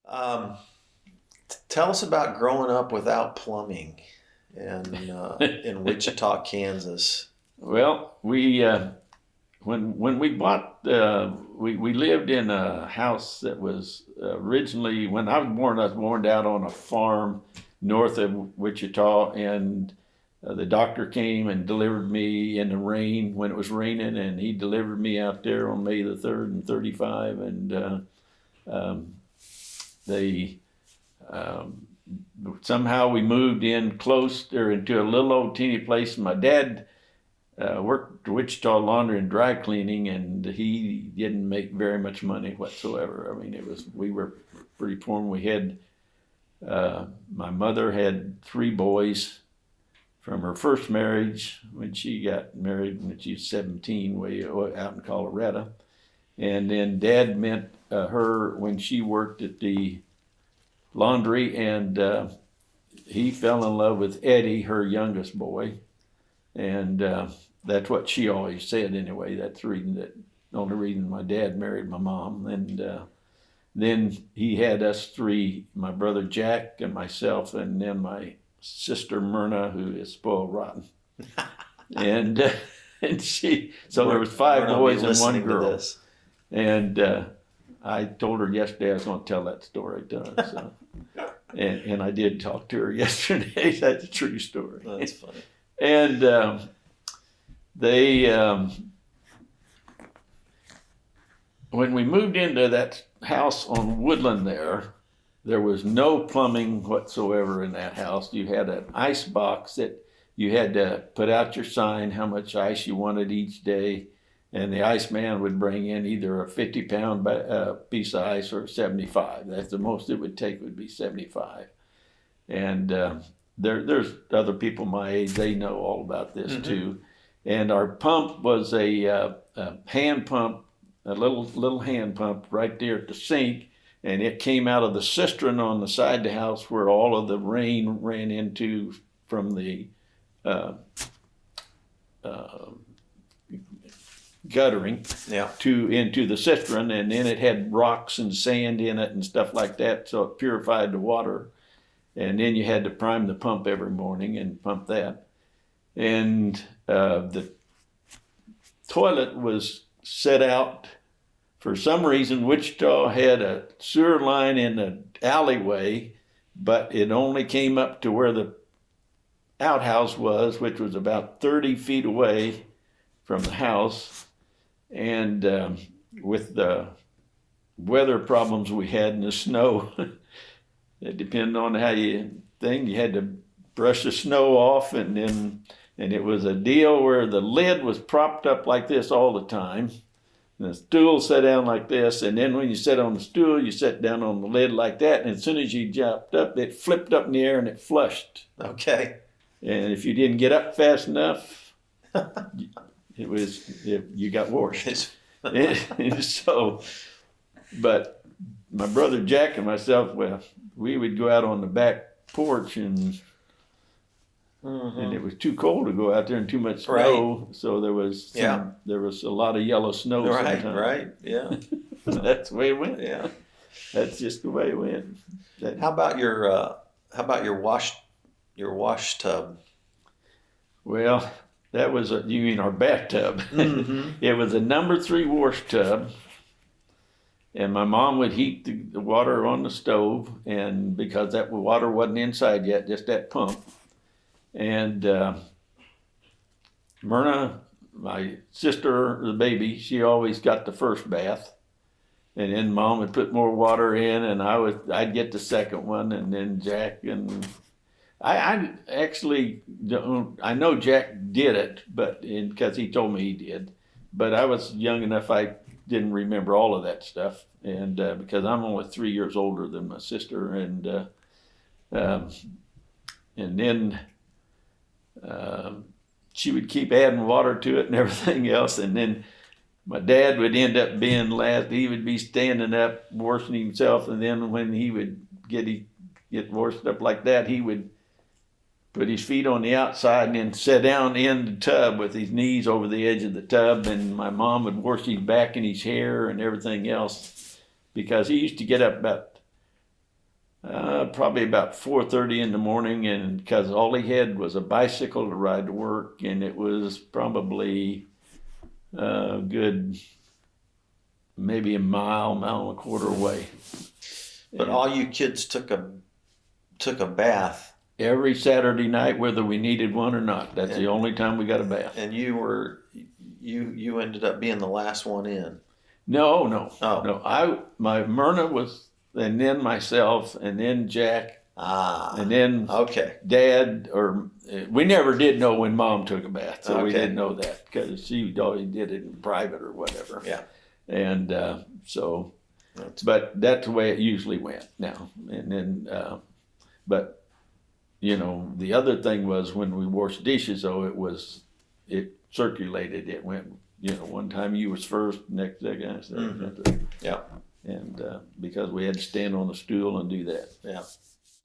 Um, Tell us about growing up without plumbing and in Wichita, Kansas. Well, we when we bought we lived in a house that was originally when I was born. I was born out on a farm north of Wichita, and the doctor came and delivered me in the rain when it was raining, and he delivered me out there on May the 3rd and 35, and um, they. Um, Somehow we moved in close there into a little old teeny place. My dad worked Wichita Laundry and Dry Cleaning, and he didn't make very much money whatsoever. I mean, it was we were pretty poor. We had my mother had three boys from her first marriage when she got married when she was 17, way out in Colorado, and then Dad met her when she worked at the laundry, and he fell in love with Eddie, her youngest boy, and that's what she always said anyway. That's the only reason my dad married my mom. And then he had us three, my brother Jack and myself, and then my sister Myrna, who is spoiled rotten. And and so there was five boys and one girl. And I told her yesterday I was going to tell that story to her. So. And I did talk to her yesterday. That's a true story. That's funny. And they, when we moved into that house on Woodland there was no plumbing whatsoever in that house. You had an ice box that you had to put out your sign how much ice you wanted each day. And the iceman would bring in either a 50-pound piece of ice or 75. That's the most it would take would be 75. And there's other people my age, they know all about this too. And our pump was a hand pump, a little hand pump right there at the sink. And it came out of the cistern on the side of the house where all of the rain ran into from the guttering into the cistern, and then it had rocks and sand in it and stuff like that, so it purified the water. And then you had to prime the pump every morning and pump that. And the toilet was set out for some reason. Wichita had a sewer line in the alleyway, but it only came up to where the outhouse was, which was about 30 feet away from the house. And with the weather problems we had in the snow, it depended on how you had to brush the snow off, and it was a deal where the lid was propped up like this all the time. And the stool sat down like this, and then when you sat on the stool, you sat down on the lid like that, and as soon as you jumped up, it flipped up in the air and it flushed. Okay. And if you didn't get up fast enough, you got washed. And so, but my brother Jack and myself, well, we would go out on the back porch, and it was too cold to go out there and too much snow. Right. So there was a lot of yellow snow. Right, sometimes. Right, yeah. That's the way it went. Yeah, that's just the way it went. How about your wash tub? Well, that was you mean our bathtub? It was a number 3 wash tub, and my mom would heat the water on the stove, and because that water wasn't inside yet, just that pump. And Myrna, my sister, the baby, she always got the first bath, and then Mom would put more water in, and I'd get the second one, and then Jack and. I actually don't. I know Jack did it, but because he told me he did, but I was young enough I didn't remember all of that stuff, and because I'm only 3 years older than my sister, and then she would keep adding water to it and everything else, and then my dad would end up being last. He would be standing up washing himself, and then when he would get washed up like that, he would put his feet on the outside and then sit down in the tub with his knees over the edge of the tub, and my mom would wash his back and his hair and everything else, because he used to get up about Probably about 4:30 in the morning, and because all he had was a bicycle to ride to work, and it was probably a good maybe a mile, mile and a quarter away. But all you kids took a bath, Every Saturday night, whether we needed one or not. That's the And- only time we got a bath. and you ended up being the last one in. No. Oh. My Myrna was, and then myself, and then Jack, Ah. and then Okay. Dad. Or we never did know when Mom took a bath, so we Okay. didn't know that because she always did it in private or whatever. Yeah. And but that's the way it usually went now. And then, but the other thing was when we washed dishes, though, it circulated. It went, one time you was first, next second, Mm-hmm. Yeah. and because we had to stand on a stool and do that. Yeah.